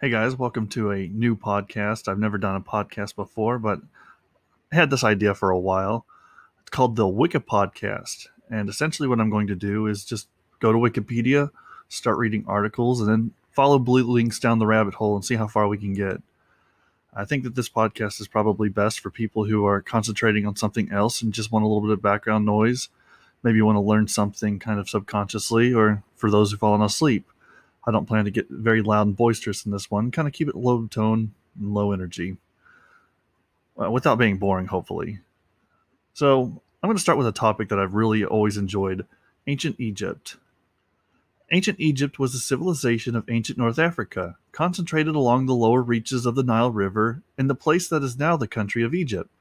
Hey guys, welcome to a new podcast. I've never done a podcast before, but I had this idea for a while. It's called the Wikipodcast. And essentially, what I'm going to do is just go to Wikipedia, start reading articles, and then follow blue links down the rabbit hole and see how far we can get. I think that this podcast is probably best for people who are concentrating on something else and just want a little bit of background noise. Maybe you want to learn something kind of subconsciously, or for those who've fallen asleep. I don't plan to get very loud and boisterous in this one. Kind of keep it low tone and low energy, without being boring, hopefully. So I'm going to start with a topic that I've really always enjoyed: ancient Egypt. Ancient Egypt was a civilization of ancient North Africa, concentrated along the lower reaches of the Nile River in the place that is now the country of Egypt.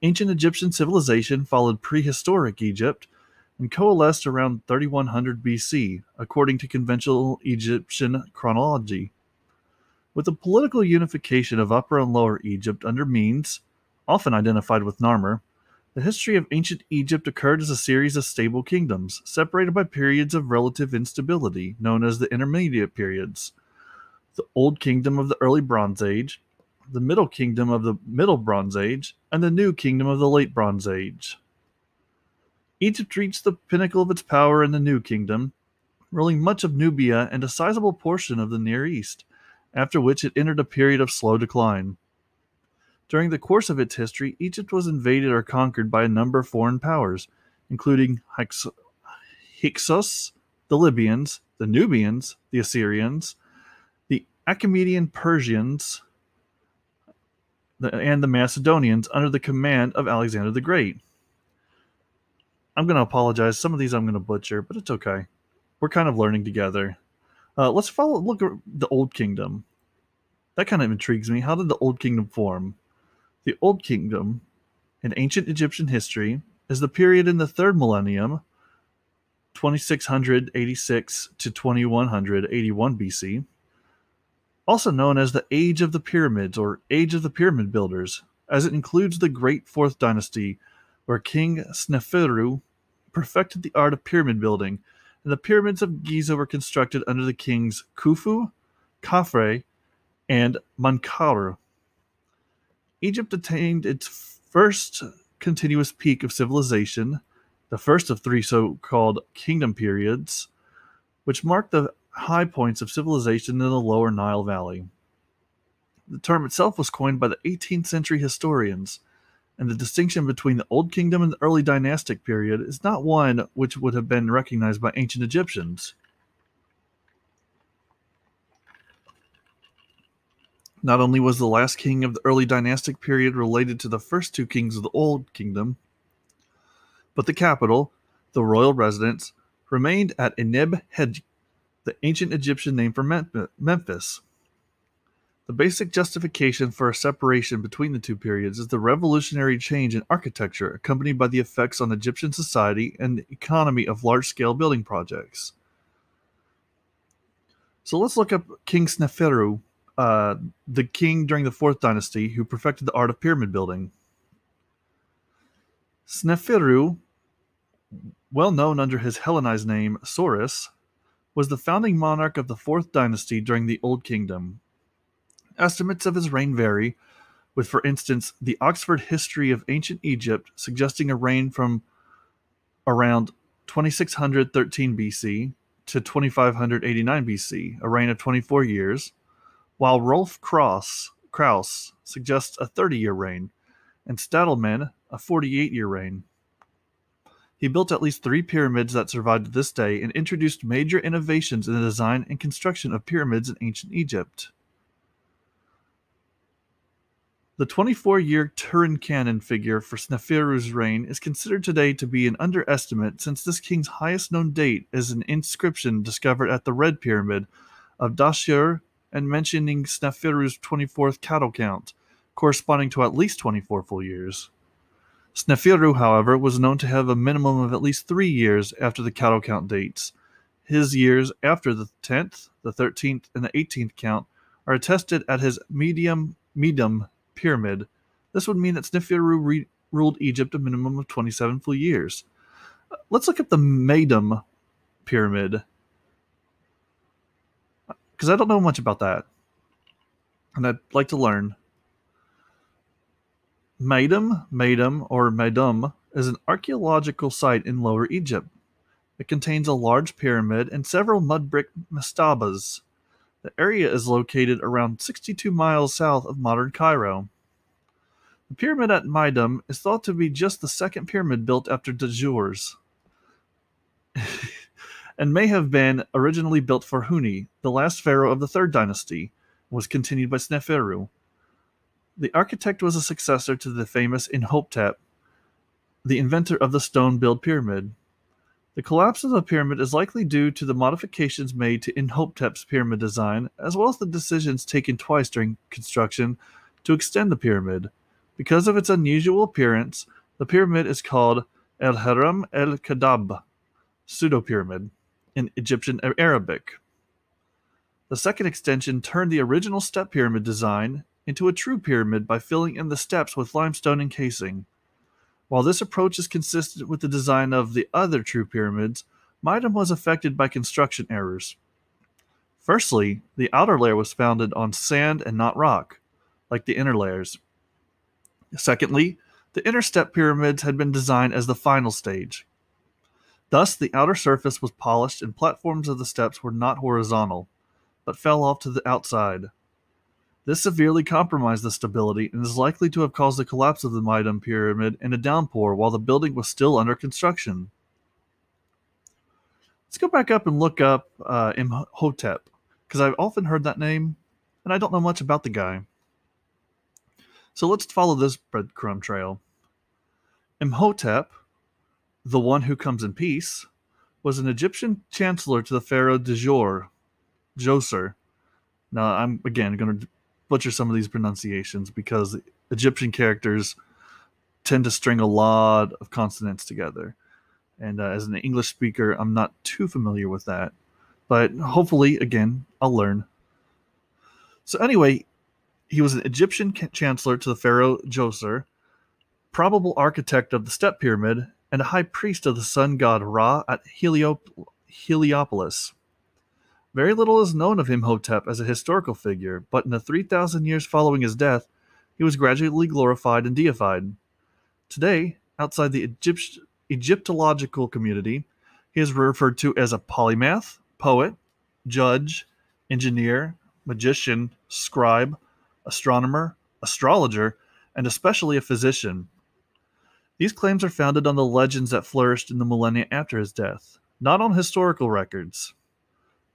Ancient Egyptian civilization followed prehistoric Egypt and coalesced around 3100 BC, according to conventional Egyptian chronology. With the political unification of Upper and Lower Egypt under Menes, often identified with Narmer, the history of ancient Egypt occurred as a series of stable kingdoms, separated by periods of relative instability, known as the Intermediate Periods. The Old Kingdom of the Early Bronze Age, the Middle Kingdom of the Middle Bronze Age, and the New Kingdom of the Late Bronze Age. Egypt reached the pinnacle of its power in the New Kingdom, ruling much of Nubia and a sizable portion of the Near East, after which it entered a period of slow decline. During the course of its history, Egypt was invaded or conquered by a number of foreign powers, including Hyksos, the Libyans, the Nubians, the Assyrians, the Achaemenid Persians, and the Macedonians under the command of Alexander the Great. I'm going to apologize. Some of these I'm going to butcher, but it's okay. We're kind of learning together. Let's look at the Old Kingdom. That kind of intrigues me. How did the Old Kingdom form? The Old Kingdom, in ancient Egyptian history, is the period in the third millennium, 2686 to 2181 BC, also known as the Age of the Pyramids or Age of the Pyramid Builders, as it includes the Great Fourth Dynasty, where King Sneferu perfected the art of pyramid building, and the pyramids of Giza were constructed under the kings Khufu, Khafre, and Menkaure. Egypt attained its first continuous peak of civilization, the first of three so-called kingdom periods, which marked the high points of civilization in the lower Nile Valley. The term itself was coined by the 18th century historians, and the distinction between the Old Kingdom and the early dynastic period is not one which would have been recognized by ancient Egyptians. Not only was the last king of the early dynastic period related to the first two kings of the Old Kingdom, but the capital, the royal residence, remained at Eneb-Hedi, the ancient Egyptian name for Memphis. The basic justification for a separation between the two periods is the revolutionary change in architecture accompanied by the effects on Egyptian society and the economy of large-scale building projects. So let's look up King Sneferu, the king during the Fourth Dynasty who perfected the art of pyramid building. Sneferu, well known under his Hellenized name Soris, was the founding monarch of the Fourth Dynasty during the Old Kingdom. Estimates of his reign vary, with, for instance, the Oxford History of Ancient Egypt suggesting a reign from around 2613 BC to 2589 BC, a reign of 24 years, while Rolf Krauss suggests a 30-year reign, and Stadelmann a 48-year reign. He built at least 3 pyramids that survive to this day and introduced major innovations in the design and construction of pyramids in ancient Egypt. The 24-year Turin Canon figure for Sneferu's reign is considered today to be an underestimate, since this king's highest known date is an inscription discovered at the Red Pyramid of Dashur and mentioning Sneferu's 24th cattle count, corresponding to at least 24 full years. Sneferu, however, was known to have a minimum of at least 3 years after the cattle count dates. His years after the 10th, the 13th, and the 18th count are attested at his Medium Pyramid. This would mean that Sneferu ruled Egypt a minimum of 27 full years. Let's look at the Medum Pyramid, because I don't know much about that. and I'd like to learn. Maydum, or Maydum, is an archaeological site in Lower Egypt. It contains a large pyramid and several mud brick mastabas. The area is located around 62 miles south of modern Cairo. The pyramid at Maydum is thought to be just the second pyramid built after Djoser's, and may have been originally built for Huni, the last pharaoh of the Third Dynasty, and was continued by Sneferu. The architect was a successor to the famous Imhotep, the inventor of the stone-built pyramid. The collapse of the pyramid is likely due to the modifications made to Imhotep's pyramid design, as well as the decisions taken twice during construction to extend the pyramid. Because of its unusual appearance, the pyramid is called El Haram El Kadab, pseudo-pyramid, in Egyptian Arabic. The second extension turned the original step pyramid design into a true pyramid by filling in the steps with limestone encasing. While this approach is consistent with the design of the other true pyramids, Maydum was affected by construction errors. Firstly, the outer layer was founded on sand and not rock, like the inner layers. Secondly, the inner step pyramids had been designed as the final stage. Thus, the outer surface was polished and platforms of the steps were not horizontal, but fell off to the outside. This severely compromised the stability and is likely to have caused the collapse of the Maydum pyramid in a downpour while the building was still under construction. Let's go back up and look up Imhotep, because I've often heard that name, and I don't know much about the guy. So let's follow this breadcrumb trail. Imhotep, the one who comes in peace, was an Egyptian chancellor to the pharaoh Djoser. Now, I'm, again, going to butcher some of these pronunciations because Egyptian characters tend to string a lot of consonants together. And as an English speaker, I'm not too familiar with that. But hopefully, again, I'll learn. So anyway, he was an Egyptian chancellor to the pharaoh Djoser, probable architect of the step pyramid, and a high priest of the sun god Ra at Heliopolis. Very little is known of Imhotep as a historical figure, but in the 3,000 years following his death, he was gradually glorified and deified. Today, outside the Egyptological community, he is referred to as a polymath, poet, judge, engineer, magician, scribe, astronomer, astrologer, and especially a physician. These claims are founded on the legends that flourished in the millennia after his death, not on historical records.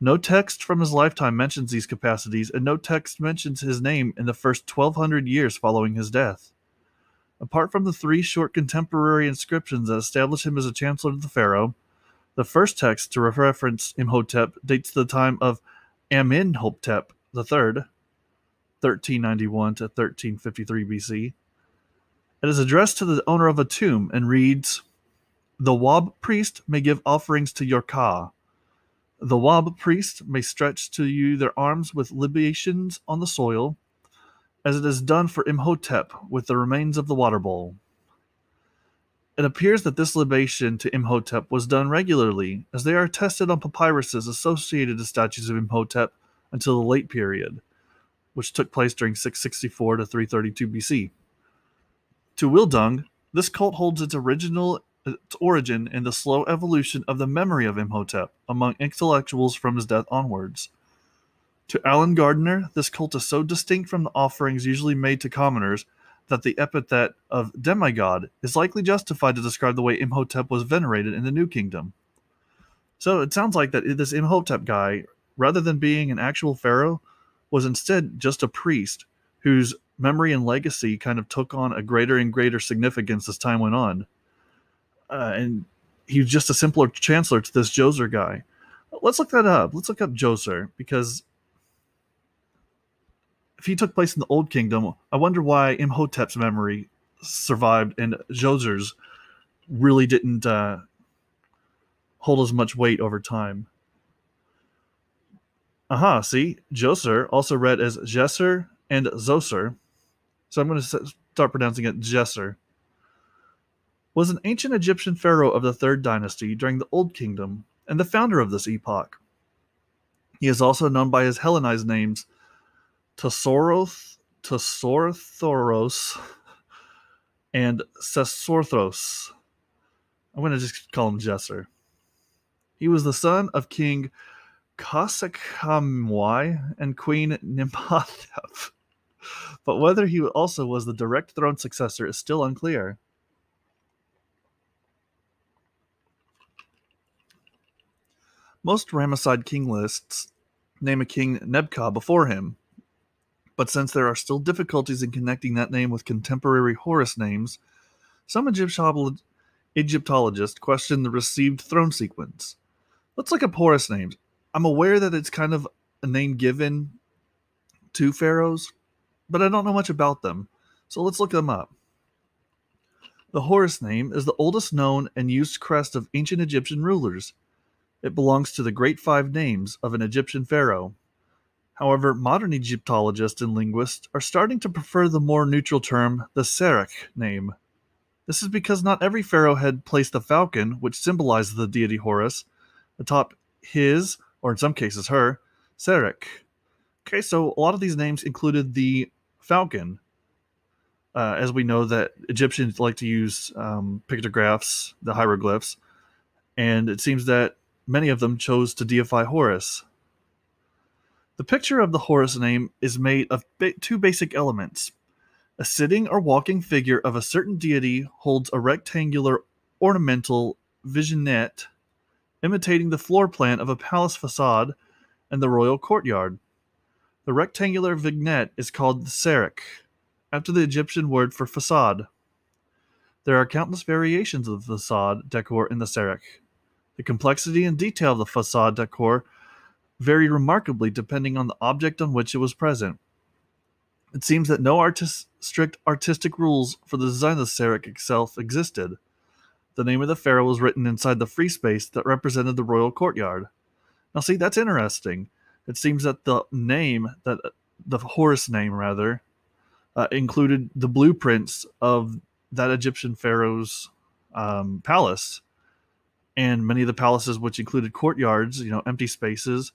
No text from his lifetime mentions these capacities, and no text mentions his name in the first 1,200 years following his death. Apart from the 3 short contemporary inscriptions that establish him as a chancellor of the pharaoh, the first text to reference Imhotep dates to the time of Amenhotep III, 1391 to 1353 BC. It is addressed to the owner of a tomb and reads, "The Wab priest may give offerings to your Ka. The Wab priest may stretch to you their arms with libations on the soil, as it is done for Imhotep with the remains of the water bowl." It appears that this libation to Imhotep was done regularly, as they are attested on papyruses associated to statues of Imhotep until the late period, which took place during 664 to 332 BC. To Wildung, this cult holds its origin in the slow evolution of the memory of Imhotep among intellectuals from his death onwards. To Alan Gardner, this cult is so distinct from the offerings usually made to commoners that the epithet of demigod is likely justified to describe the way Imhotep was venerated in the New Kingdom. So it sounds like that this Imhotep guy, rather than being an actual pharaoh, was instead just a priest whose memory and legacy kind of took on a greater and greater significance as time went on. And he was just a simpler chancellor to this Djoser guy. Let's look that up. Let's look up Djoser, because if he took place in the Old Kingdom, I wonder why Imhotep's memory survived and Djoser's really didn't hold as much weight over time. See? Djoser, also read as Jesser and Zoser, so I'm going to start pronouncing it Jesser, was an ancient Egyptian pharaoh of the Third Dynasty during the Old Kingdom and the founder of this epoch. He is also known by his Hellenized names Tosorthoros, and Sesorthos. I'm going to just call him Jesser. He was the son of King Kasekhamwai and Queen Nimhathep. But whether he also was the direct throne successor is still unclear. Most Ramesside king lists name a king Nebka before him, but since there are still difficulties in connecting that name with contemporary Horus names, some Egyptologists question the received throne sequence. Let's look up Horus names. I'm aware that it's kind of a name given to pharaohs, but I don't know much about them, so let's look them up. The Horus name is the oldest known and used crest of ancient Egyptian rulers. It belongs to the Great Five Names of an Egyptian pharaoh. However, modern Egyptologists and linguists are starting to prefer the more neutral term, the Serach name. This is because not every pharaoh had placed the falcon, which symbolizes the deity Horus, atop his, or in some cases her, Serach. Okay, so a lot of these names included the falcon. As we know that Egyptians like to use pictographs, the hieroglyphs, and it seems that many of them chose to deify Horus. The picture of the Horus name is made of two basic elements. A sitting or walking figure of a certain deity holds a rectangular ornamental vignette imitating the floor plan of a palace facade and the royal courtyard. The rectangular vignette is called the Serach, after the Egyptian word for facade. There are countless variations of the facade decor in the Serach. The complexity and detail of the facade decor varied remarkably depending on the object on which it was present. It seems that no strict artistic rules for the design of the Serach itself existed. The name of the pharaoh was written inside the free space that represented the royal courtyard. Now see, that's interesting. It seems that the Horus name, included the blueprints of that Egyptian pharaoh's palace. And many of the palaces, which included courtyards, empty spaces,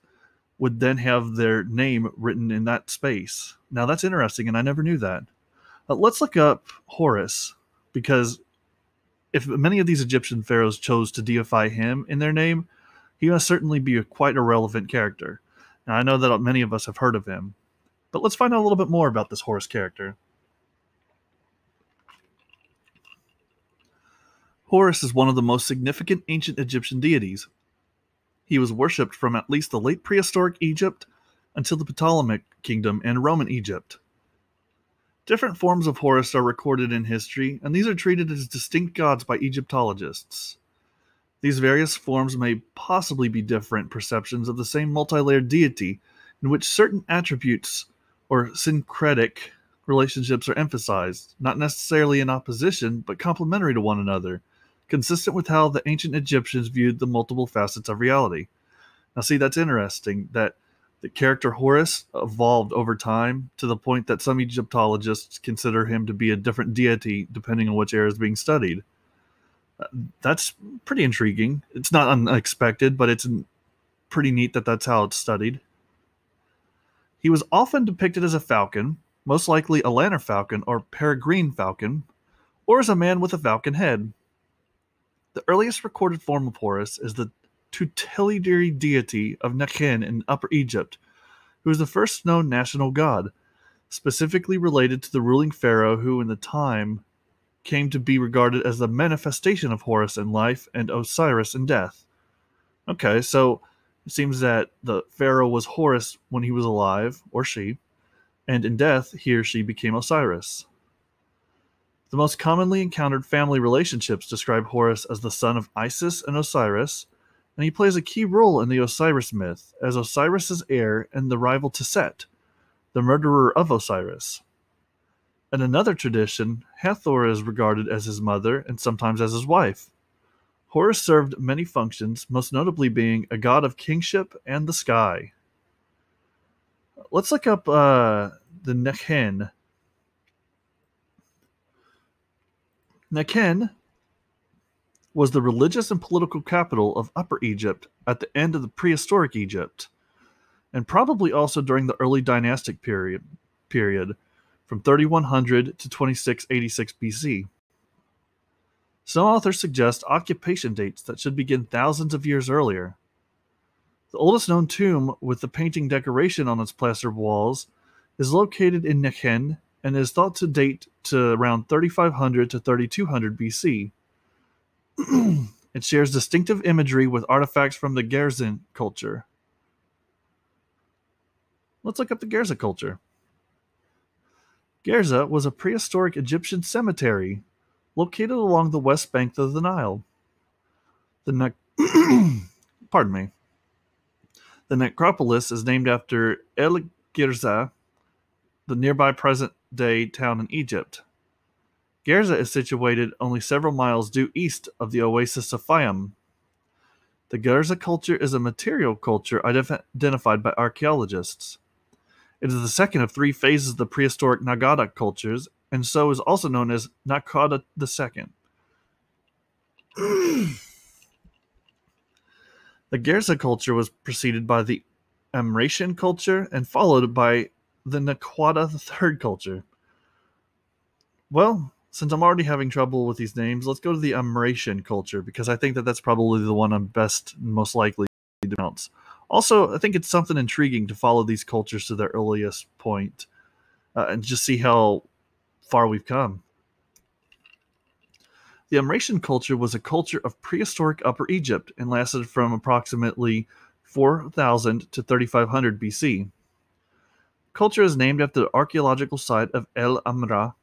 would then have their name written in that space. Now that's interesting, and I never knew that. Let's look up Horus, because if many of these Egyptian pharaohs chose to deify him in their name, he must certainly be quite a relevant character. Now I know that many of us have heard of him, but let's find out a little bit more about this Horus character. Horus is one of the most significant ancient Egyptian deities. He was worshipped from at least the late prehistoric Egypt until the Ptolemaic Kingdom and Roman Egypt. Different forms of Horus are recorded in history, and these are treated as distinct gods by Egyptologists. These various forms may possibly be different perceptions of the same multi-layered deity, in which certain attributes or syncretic relationships are emphasized, not necessarily in opposition, but complementary to one another, consistent with how the ancient Egyptians viewed the multiple facets of reality. Now see, that's interesting, that the character Horus evolved over time to the point that some Egyptologists consider him to be a different deity depending on which era is being studied. That's pretty intriguing. It's not unexpected, but it's pretty neat that that's how it's studied. He was often depicted as a falcon, most likely a lanner falcon or peregrine falcon, or as a man with a falcon head. The earliest recorded form of Horus is the tutelary deity of Nekhen in Upper Egypt, who is the first known national god, specifically related to the ruling pharaoh who in the time came to be regarded as the manifestation of Horus in life and Osiris in death. Okay, so it seems that the pharaoh was Horus when he was alive, or she, and in death he or she became Osiris. The most commonly encountered family relationships describe Horus as the son of Isis and Osiris, and he plays a key role in the Osiris myth as Osiris's heir and the rival to Set, the murderer of Osiris. In another tradition, Hathor is regarded as his mother and sometimes as his wife. Horus served many functions, most notably being a god of kingship and the sky. Let's look up the Nekhen. Nekhen was the religious and political capital of Upper Egypt at the end of the prehistoric Egypt. and probably also during the early dynastic period from 3100 to 2686 BC. Some authors suggest occupation dates that should begin thousands of years earlier. The oldest known tomb with the painting decoration on its plastered walls is located in Nekhen and is thought to date to around 3500 to 3200 BC. It shares distinctive imagery with artifacts from the Gerzin culture. Let's look up the Gerza culture. Gerza was a prehistoric Egyptian cemetery located along the west bank of the Nile. Pardon me. The necropolis is named after El Gerza, the nearby present-day town in Egypt. Gerza is situated only several miles due east of the oasis of Fayum. The Gerza culture is a material culture identified by archaeologists. It is the second of three phases of the prehistoric Nagada cultures, and so is also known as Nakada II. The Gerza culture was preceded by the Amratian culture and followed by the Naquada III culture. Well, since I'm already having trouble with these names, let's go to the Amratian culture, because I think that that's probably the one I'm best and most likely to pronounce. Also, I think it's something intriguing to follow these cultures to their earliest point and just see how far we've come. The Amratian culture was a culture of prehistoric Upper Egypt and lasted from approximately 4000 to 3500 BC. Culture is named after the archaeological site of El Amra,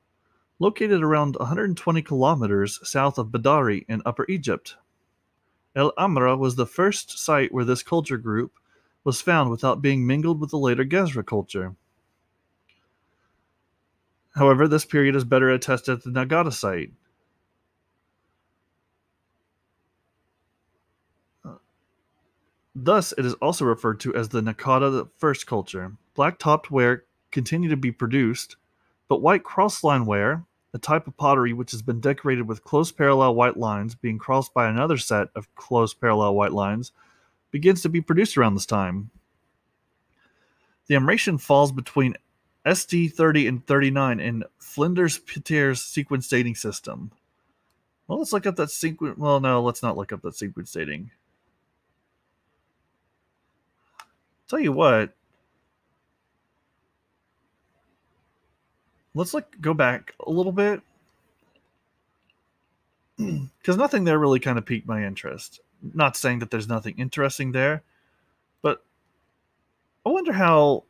located around 120 kilometers south of Badari in Upper Egypt. El Amra was the first site where this culture group was found without being mingled with the later Gezra culture. However, this period is better attested at the Nagada site. Thus, it is also referred to as the Nakada I culture. Black-topped ware continue to be produced, but white cross-line ware, a type of pottery which has been decorated with close parallel white lines being crossed by another set of close parallel white lines, begins to be produced around this time. The Amratian falls between SD 30 and 39 in Flinders-Peters sequence dating system. Well, let's look up that sequence. Well, no, let's not look up that sequence dating. Tell you what, let's go back a little bit, because nothing there really kind of piqued my interest. Not saying that there's nothing interesting there, but I wonder how.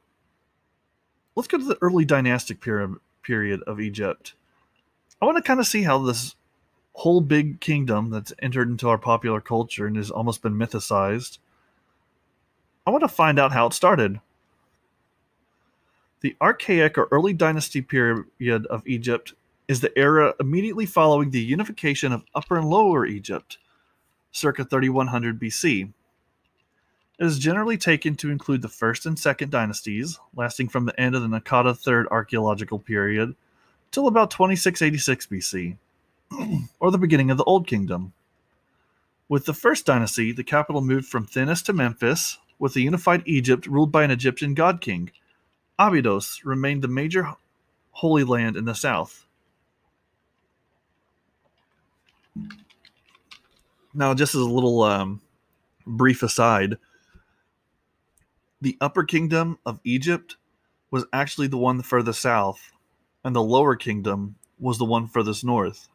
Let's go to the early dynastic period of Egypt. I want to kind of see how this whole big kingdom that's entered into our popular culture and has almost been mythicized, I want to find out how it started. The Archaic or early dynasty period of Egypt is the era immediately following the unification of Upper and Lower Egypt, circa 3100 BC. It is generally taken to include the first and second dynasties, lasting from the end of the Nakada III archaeological period till about 2686 BC, or the beginning of the Old Kingdom. With the first dynasty, the capital moved from Thinis to Memphis, with a unified Egypt ruled by an Egyptian god-king. Abydos remained the major holy land in the south. Now, just as a little brief aside, the Upper Kingdom of Egypt was actually the one furthest south, and the Lower Kingdom was the one furthest north.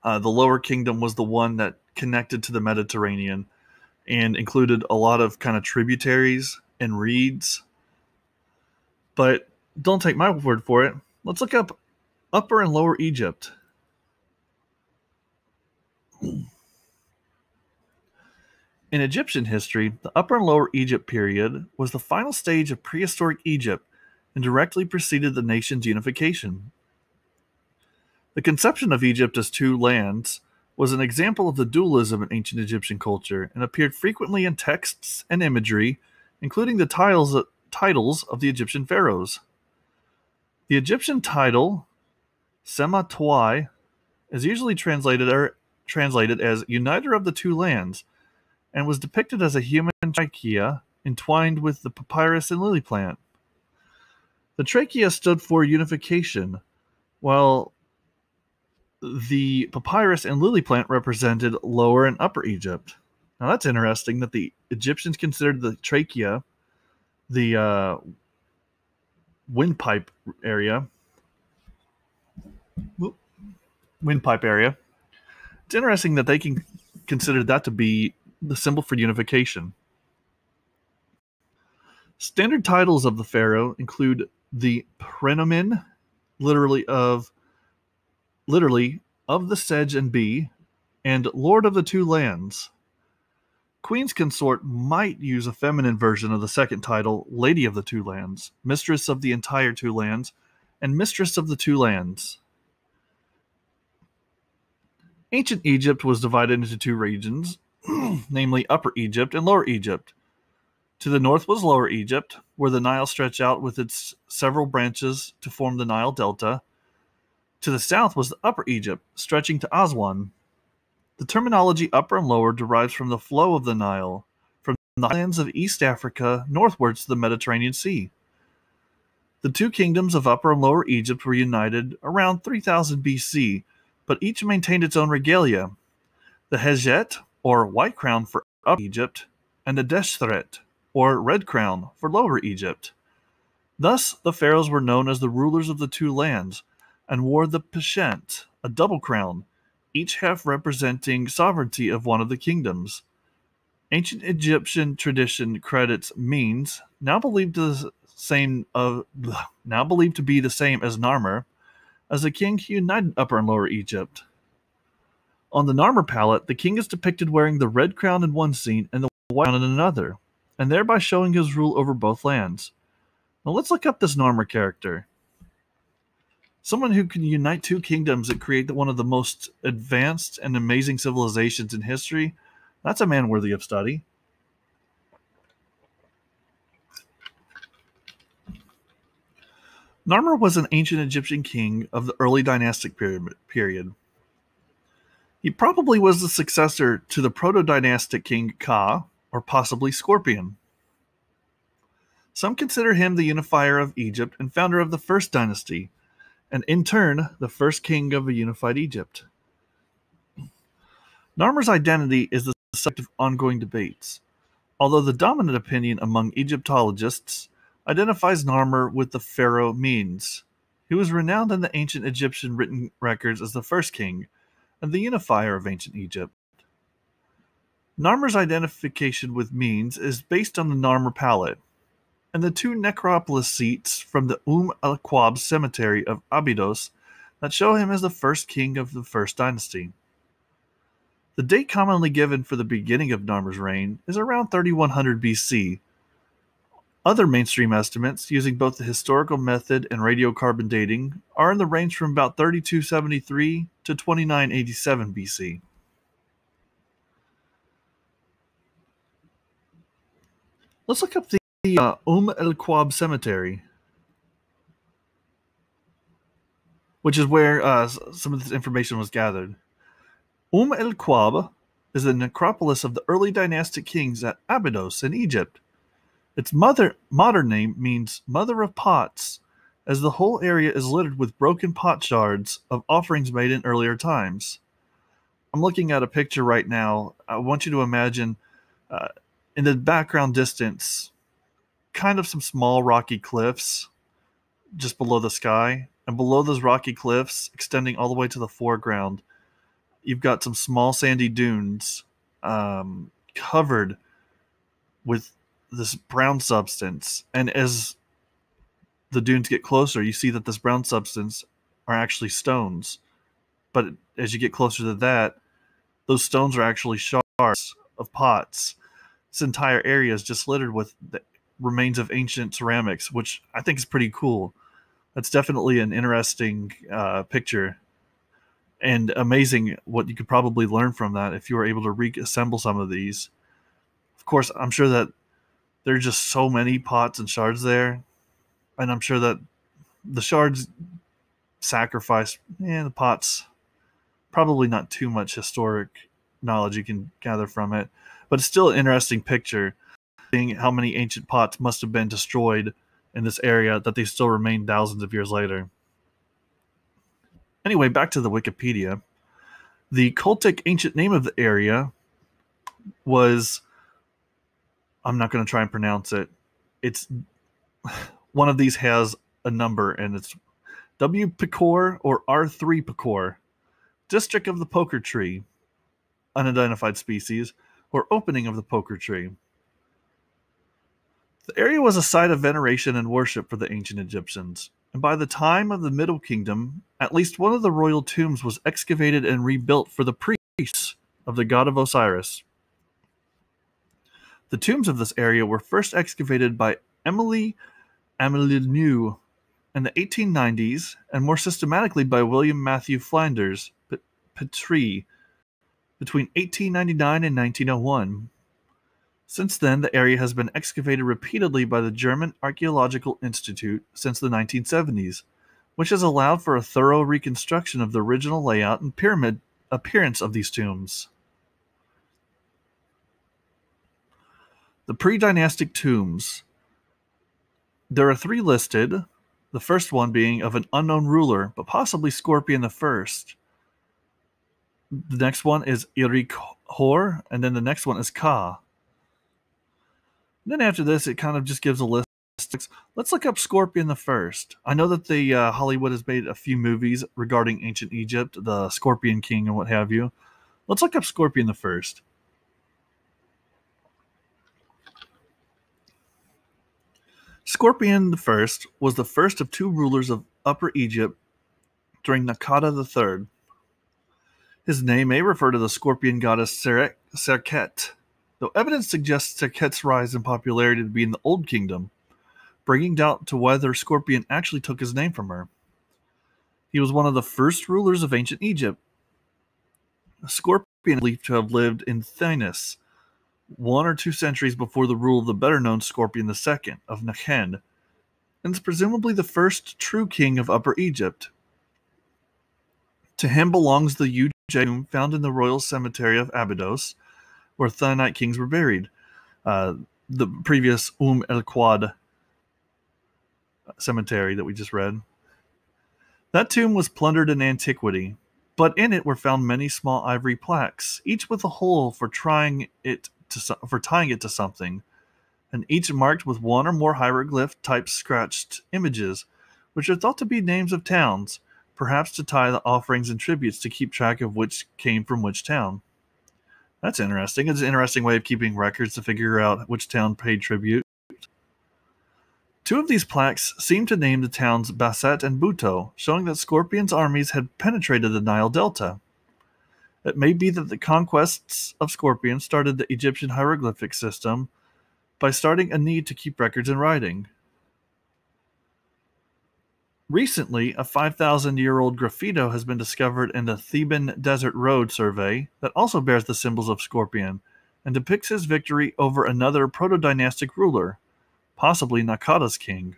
The Lower Kingdom was the one that connected to the Mediterranean and included a lot of kind of tributaries and reeds. But don't take my word for it. Let's look up Upper and Lower Egypt. In Egyptian history, the Upper and Lower Egypt period was the final stage of prehistoric Egypt and directly preceded the nation's unification. The conception of Egypt as two lands was an example of the dualism in ancient Egyptian culture and appeared frequently in texts and imagery, including the titles of the Egyptian pharaohs. The Egyptian title, Sema Tuai, is usually translated as Uniter of the Two Lands, and was depicted as a human trachea entwined with the papyrus and lily plant. The trachea stood for unification, while the papyrus and lily plant represented Lower and Upper Egypt. Now that's interesting that the Egyptians considered the trachea the windpipe area. Windpipe area. It's interesting that they can consider that to be the symbol for unification. Standard titles of the pharaoh include the prenomen, literally of the sedge and bee, and Lord of the Two Lands. Queen's consort might use a feminine version of the second title, Lady of the Two Lands, Mistress of the Entire Two Lands, and Mistress of the Two Lands. Ancient Egypt was divided into two regions, namely Upper Egypt and Lower Egypt. To the north was Lower Egypt, where the Nile stretched out with its several branches to form the Nile Delta. To the south was the Upper Egypt, stretching to Aswan. The terminology Upper and Lower derives from the flow of the Nile, from the highlands of East Africa northwards to the Mediterranean Sea. The two kingdoms of Upper and Lower Egypt were united around 3000 BC, but each maintained its own regalia. The Hejjet, or White Crown for Upper Egypt, and the Deshret, or Red Crown for Lower Egypt. Thus, the pharaohs were known as the rulers of the two lands, and wore the Peshent, a double crown, each half representing sovereignty of one of the kingdoms. Ancient Egyptian tradition credits Menes, now believed to be the same as Narmer, as the king who united Upper and Lower Egypt. On the Narmer palette, the king is depicted wearing the red crown in one scene and the white crown in another, and thereby showing his rule over both lands. Now let's look up this Narmer character. Someone who can unite two kingdoms and create one of the most advanced and amazing civilizations in history, that's a man worthy of study. Narmer was an ancient Egyptian king of the early dynastic period. He probably was the successor to the proto-dynastic king Ka, or possibly Scorpion. Some consider him the unifier of Egypt and founder of the first dynasty, and in turn, the first king of a unified Egypt. Narmer's identity is the subject of ongoing debates, although the dominant opinion among Egyptologists identifies Narmer with the pharaoh Menes, who was renowned in the ancient Egyptian written records as the first king and the unifier of ancient Egypt. Narmer's identification with Menes is based on the Narmer palette, and the two necropolis seats from the al-Quab cemetery of Abydos that show him as the first king of the first dynasty. The date commonly given for the beginning of Narmer's reign is around 3100 BC. Other mainstream estimates, using both the historical method and radiocarbon dating, are in the range from about 3273 to 2987 BC. Let's look up the el-Quab cemetery, which is where some of this information was gathered. el-Quab is the necropolis of the early dynastic kings at Abydos in Egypt. Its modern name means Mother of Pots, as the whole area is littered with broken pot shards of offerings made in earlier times. I'm looking at a picture right now. I want you to imagine in the background distance kind of some small rocky cliffs just below the sky, and below those rocky cliffs extending all the way to the foreground you've got some small sandy dunes covered with this brown substance, and as the dunes get closer you see that this brown substance are actually stones, but as you get closer to that, those stones are actually shards of pots. This entire area is just littered with the remains of ancient ceramics, which I think is pretty cool. That's definitely an interesting picture, and amazing what you could probably learn from that if you were able to reassemble some of these. Of course, I'm sure that there are just so many pots and shards there, and I'm sure that the shards sacrifice the pots. Probably not too much historic knowledge you can gather from it, but it's still an interesting picture. seeing how many ancient pots must have been destroyed in this area that they still remain thousands of years later. Anyway, back to the Wikipedia. The cultic ancient name of the area was, I'm not going to try and pronounce it. It's one of these has a number, and it's W. Picor or R3 Picor, District of the Poker Tree, unidentified species, or opening of the poker tree. The area was a site of veneration and worship for the ancient Egyptians, and by the time of the Middle Kingdom, at least one of the royal tombs was excavated and rebuilt for the priests of the god of Osiris. The tombs of this area were first excavated by Emily Amelineau in the 1890s, and more systematically by William Matthew Flanders Petrie between 1899 and 1901. Since then, the area has been excavated repeatedly by the German Archaeological Institute since the 1970s, which has allowed for a thorough reconstruction of the original layout and pyramid appearance of these tombs. The pre-dynastic tombs. There are 3 listed, the first one being of an unknown ruler, but possibly Scorpion I. The next one is Irik-Hor, and then the next one is Ka. And then after this, it kind of just gives a list. Let's look up Scorpion I. I know that the Hollywood has made a few movies regarding ancient Egypt, the Scorpion King and what have you. Let's look up Scorpion I. Scorpion I was the first of 2 rulers of Upper Egypt during Naqada III. His name may refer to the scorpion goddess Serket, though evidence suggests Serket's rise in popularity to be in the Old Kingdom, bringing doubt to whether Scorpion actually took his name from her. He was one of the first rulers of ancient Egypt. Scorpion is believed to have lived in Thinis, 1 or 2 centuries before the rule of the better-known Scorpion II of Nekhen, and is presumably the first true king of Upper Egypt. To him belongs the huge tomb found in the royal cemetery of Abydos, where Thinite kings were buried. The previous el-Quad cemetery that we just read. That tomb was plundered in antiquity, but in it were found many small ivory plaques, each with a hole for tying it to something, and each marked with 1 or more hieroglyph-type scratched images, which are thought to be names of towns, perhaps to tie the offerings and tributes to keep track of which came from which town. That's interesting. It's an interesting way of keeping records to figure out which town paid tribute. 2 of these plaques seem to name the towns Basset and Buto, showing that Scorpion's armies had penetrated the Nile Delta. It may be that the conquests of Scorpion started the Egyptian hieroglyphic system by starting a need to keep records in writing. Recently, a 5,000-year-old graffito has been discovered in the Theban Desert Road survey that also bears the symbols of Scorpion and depicts his victory over another proto-dynastic ruler, possibly Naqada's king.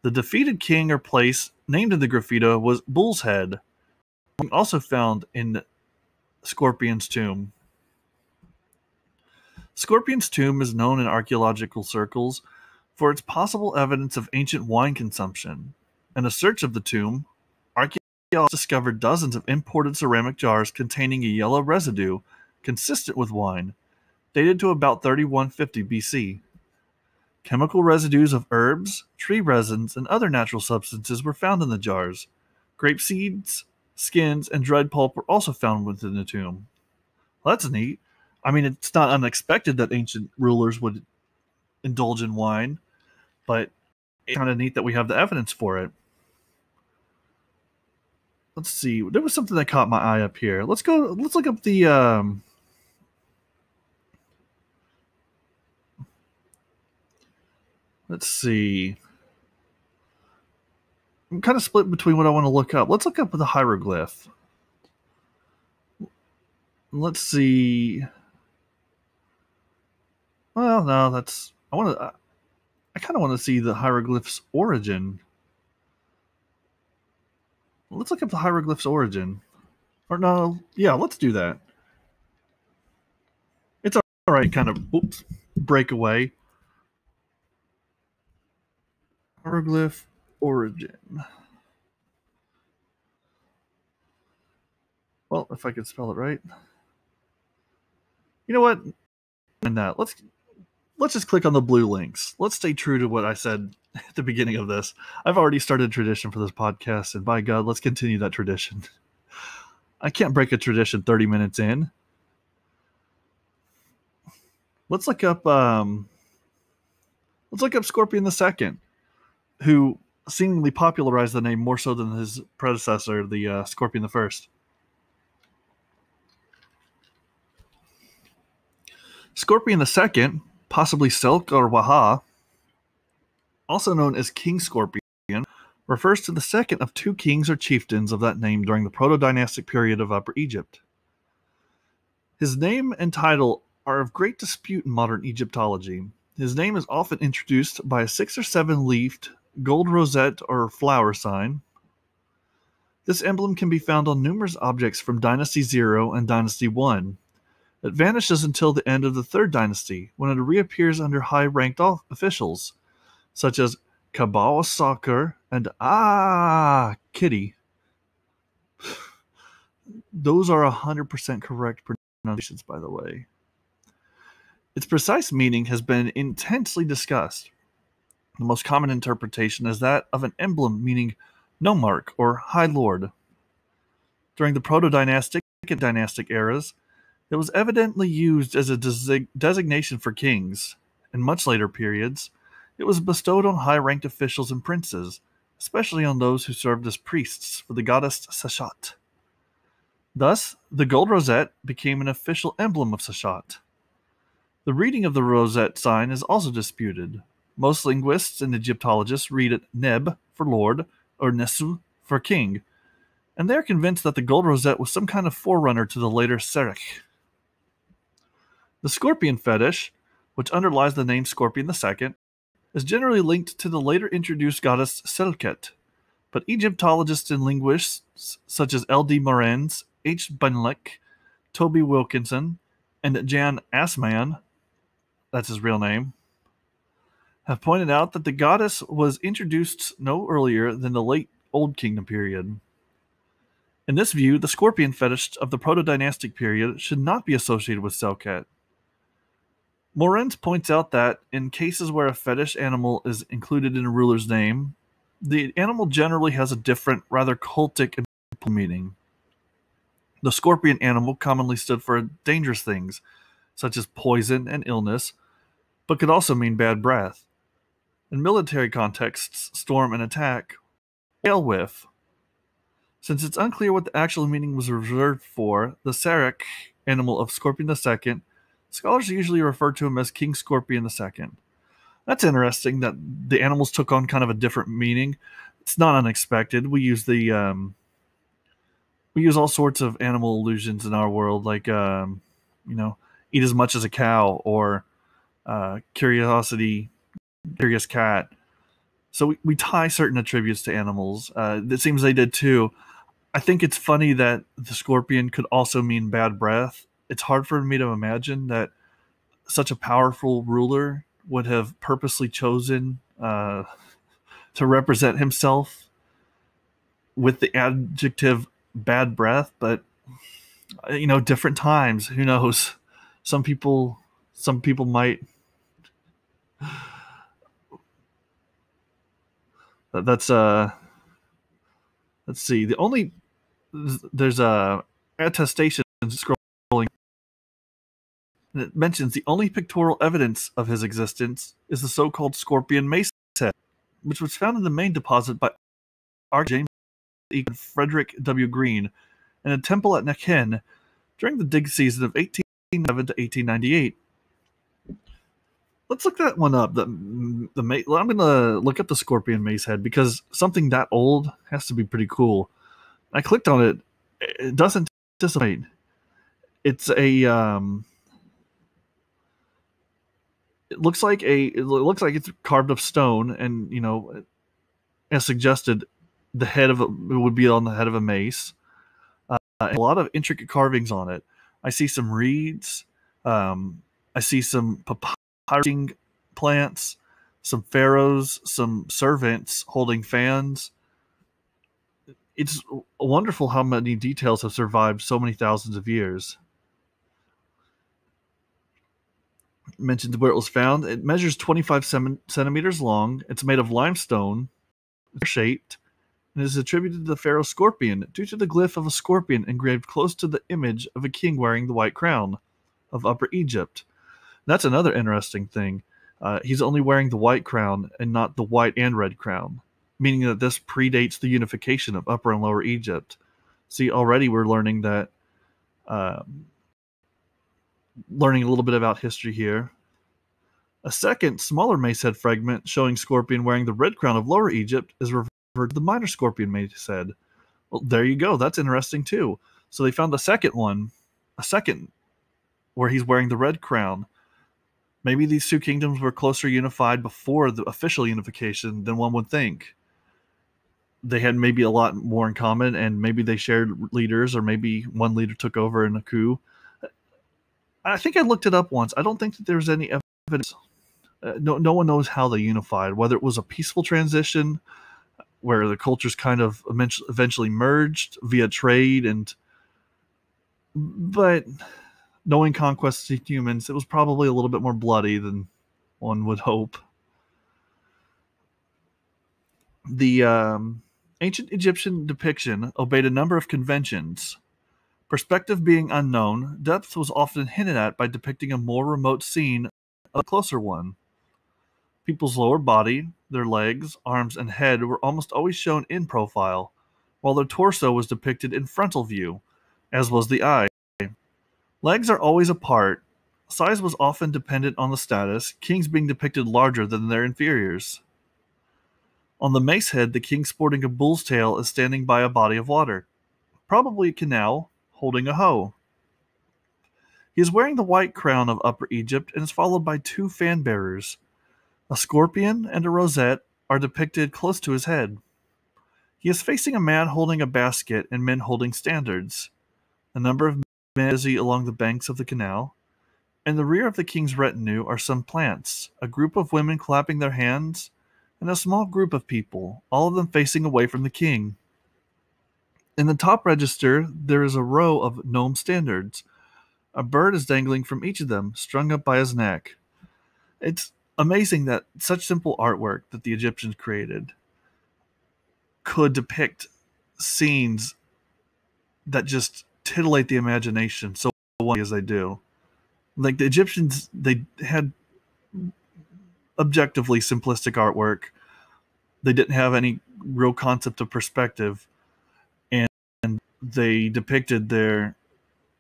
The defeated king or place named in the graffito was Bull's Head, also found in Scorpion's tomb. Scorpion's tomb is known in archaeological circles for its possible evidence of ancient wine consumption. In a search of the tomb, archaeologists discovered dozens of imported ceramic jars containing a yellow residue consistent with wine, dated to about 3150 BC. Chemical residues of herbs, tree resins, and other natural substances were found in the jars. Grape seeds, skins, and dried pulp were also found within the tomb. Well, that's neat. I mean, it's not unexpected that ancient rulers would indulge in wine, but it's kind of neat that we have the evidence for it. Let's see. There was something that caught my eye up here. Let's look up the let's see. I'm kind of split between what I want to look up. Let's look up the hieroglyph. Let's see. Well, no, that's I kind of want to see the hieroglyph's origin. Let's look up the hieroglyph's origin. Or no, yeah, let's do that. It's all right, kind of. Oops. breakaway. Hieroglyph origin. Well, if I could spell it right. You know what? And that let's just click on the blue links. Let's stay true to what I said at the beginning of this. I've already started a tradition for this podcast, and by God, let's continue that tradition. I can't break a tradition 30 minutes in. Let's look up Scorpion II, who seemingly popularized the name more so than his predecessor, the Scorpion I. Scorpion II, possibly Selk or Waha, also known as King Scorpion, refers to the second of two kings or chieftains of that name during the proto-dynastic period of Upper Egypt. His name and title are of great dispute in modern Egyptology. His name is often introduced by a 6 or 7-leafed gold rosette or flower sign. This emblem can be found on numerous objects from Dynasty 0 and Dynasty 1. It vanishes until the end of the Third Dynasty, when it reappears under high-ranked officials, such as Kabawa Soccer and Kitty. Those are 100% correct pronunciations, by the way. Its precise meaning has been intensely discussed. The most common interpretation is that of an emblem meaning nomarch or high lord. During the proto-dynastic and dynastic eras, it was evidently used as a designation for kings. In much later periods, it was bestowed on high-ranked officials and princes, especially on those who served as priests for the goddess Seshat. Thus, the gold rosette became an official emblem of Seshat. The reading of the rosette sign is also disputed. Most linguists and Egyptologists read it Neb for lord or Nesu for king, and they are convinced that the gold rosette was some kind of forerunner to the later Serech. The scorpion fetish, which underlies the name Scorpion II, is generally linked to the later introduced goddess Selket, but Egyptologists and linguists such as L.D. Morenz, H. Bunlick, Toby Wilkinson, and Jan Assmann, that's his real name, have pointed out that the goddess was introduced no earlier than the late Old Kingdom period. In this view, the scorpion fetish of the proto-dynastic period should not be associated with Selket. Morenz points out that, in cases where a fetish animal is included in a ruler's name, the animal generally has a different, rather cultic and meaning. The scorpion animal commonly stood for dangerous things, such as poison and illness, but could also mean bad breath. In military contexts, storm and attack, hail whiff. Since it's unclear what the actual meaning was reserved for, the Serech animal of Scorpion II, scholars usually refer to him as King Scorpion II. That's interesting that the animals took on kind of a different meaning. It's not unexpected. We use all sorts of animal illusions in our world, like eat as much as a cow, or curious cat. So we tie certain attributes to animals. It seems they did too. I think it's funny that the scorpion could also mean bad breath. It's hard for me to imagine that such a powerful ruler would have purposely chosen to represent himself with the adjective bad breath, but different times, who knows? Some people might. Let's see. There's a attestation scrolling, and it mentions the only pictorial evidence of his existence is the so-called scorpion mace head, which was found in the main deposit by James E. and Frederick W. Green in a temple at Nekhen during the dig season of 1897 to 1898. Let's look that one up. I'm going to look up the scorpion mace head because something that old has to be pretty cool. I clicked on it. It doesn't anticipate. It's a it looks like it's carved of stone, and as suggested, the head of it would be on the head of a mace. A lot of intricate carvings on it. I see some reeds. I see some papyrus hiring plants, some pharaohs, some servants holding fans. It's wonderful how many details have survived so many thousands of years. Mentioned where it was found. It measures 25 centimeters long. It's made of limestone, shaped, and is attributed to the pharaoh Scorpion due to the glyph of a scorpion engraved close to the image of a king wearing the white crown of Upper Egypt. That's another interesting thing. He's only wearing the white crown and not the white and red crown, meaning that this predates the unification of Upper and Lower Egypt. See, already we're learning that, learning a little bit about history here. A second, smaller mace head fragment showing Scorpion wearing the red crown of Lower Egypt is referred to the minor Scorpion mace head. Well, there you go. That's interesting too. So they found a second where he's wearing the red crown. Maybe these two kingdoms were closer unified before the official unification than one would think. They had maybe a lot more in common, and maybe they shared leaders, or maybe one leader took over in a coup. I think I looked it up once. I don't think that there's any evidence. No one knows how they unified, whether it was a peaceful transition where the cultures kind of eventually merged via trade, but knowing conquest of humans, it was probably a little bit more bloody than one would hope. The ancient Egyptian depiction obeyed a number of conventions. Perspective being unknown, depth was often hinted at by depicting a more remote scene of a closer one. People's lower body, their legs, arms, and head were almost always shown in profile, while their torso was depicted in frontal view, as was the eye. Legs are always apart. Size was often dependent on the status, kings being depicted larger than their inferiors. On the mace head, the king sporting a bull's tail is standing by a body of water, probably a canal, holding a hoe. He is wearing the white crown of Upper Egypt and is followed by two fan bearers. A scorpion and a rosette are depicted close to his head. He is facing a man holding a basket and men holding standards. A number of men busy along the banks of the canal. In the rear of the king's retinue are some plants, a group of women clapping their hands, and a small group of people, all of them facing away from the king. In the top register, there is a row of gnome standards. A bird is dangling from each of them, strung up by his neck. It's amazing that such simple artwork that the Egyptians created could depict scenes that just titillate the imagination so well as they do. Like the Egyptians, they had objectively simplistic artwork. They didn't have any real concept of perspective, and they depicted their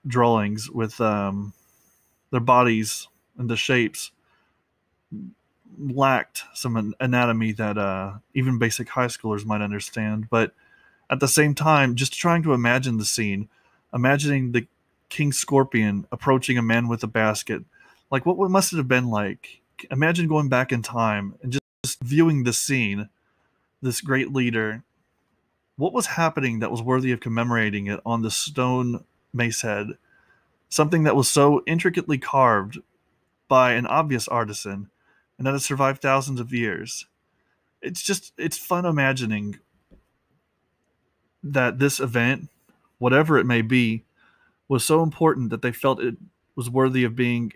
drawings with their bodies and the shapes lacked some anatomy that even basic high schoolers might understand. But at the same time, just trying to imagine the scene, imagining the King Scorpion approaching a man with a basket, like what must it have been like? Imagine going back in time and just viewing the scene, this great leader. What was happening that was worthy of commemorating it on the stone mace head? Something that was so intricately carved by an obvious artisan, and that has survived thousands of years. It's fun imagining that this event, whatever it may be, was so important that they felt it was worthy of being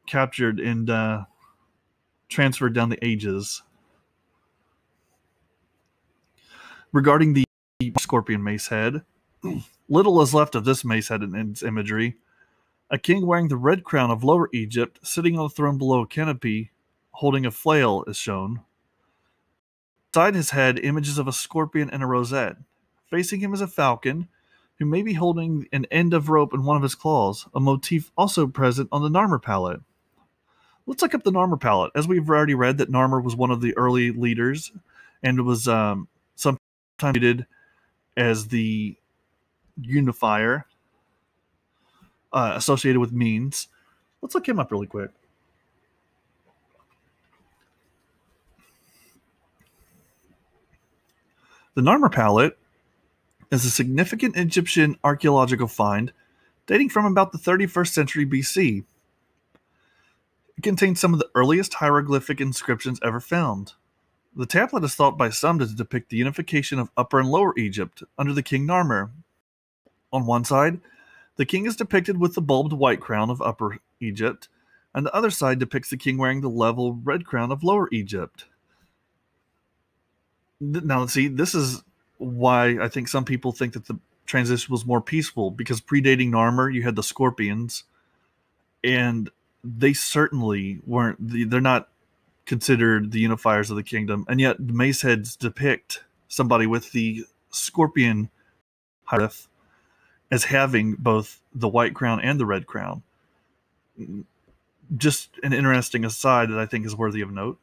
captured and transferred down the ages. Regarding the scorpion mace head, little is left of this mace head in its imagery. A king wearing the red crown of Lower Egypt, sitting on a throne below a canopy, holding a flail, is shown. Beside his head, images of a scorpion and a rosette. Facing him is a falcon, who may be holding an end of rope in one of his claws, a motif also present on the Narmer palette. Let's look up the Narmer palette. As we've already read, that Narmer was one of the early leaders, and was sometimes treated as the unifier associated with means. Let's look him up really quick. The Narmer palette is a significant Egyptian archaeological find dating from about the 31st century BC. It contains some of the earliest hieroglyphic inscriptions ever found. The tablet is thought by some to depict the unification of Upper and Lower Egypt under the king Narmer. On one side, the king is depicted with the bulbed white crown of Upper Egypt, and the other side depicts the king wearing the level red crown of Lower Egypt. Now, see, this is why I think some people think that the transition was more peaceful, because predating Narmer, you had the Scorpions, and they certainly weren't, they're not considered the unifiers of the kingdom, and yet the mace heads depict somebody with the scorpion hieroglyph as having both the white crown and the red crown. Just an interesting aside that I think is worthy of note.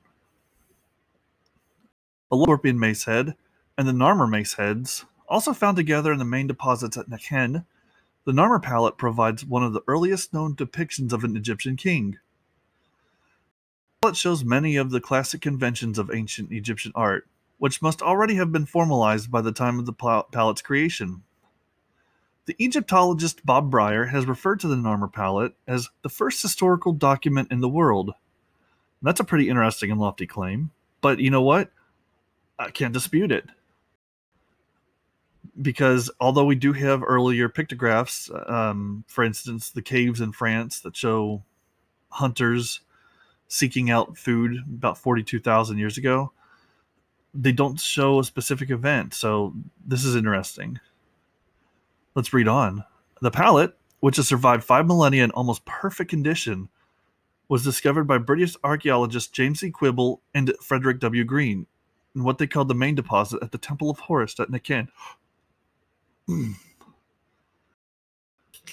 The scorpion mace head and the Narmer mace heads, also found together in the main deposits at Nekhen. The Narmer palette provides one of the earliest known depictions of an Egyptian king. The palette shows many of the classic conventions of ancient Egyptian art, which must already have been formalized by the time of the palette's creation. The Egyptologist Bob Breyer has referred to the Narmer palette as the first historical document in the world. That's a pretty interesting and lofty claim, but you know what? I can't dispute it. Because although we do have earlier pictographs, for instance, the caves in France that show hunters seeking out food about 42,000 years ago, they don't show a specific event, so this is interesting. Let's read on. The palette, which has survived 5 millennia in almost perfect condition, was discovered by British archaeologists James E. Quibble and Frederick W. Green in what they called the main deposit at the Temple of Horus at Nekhen.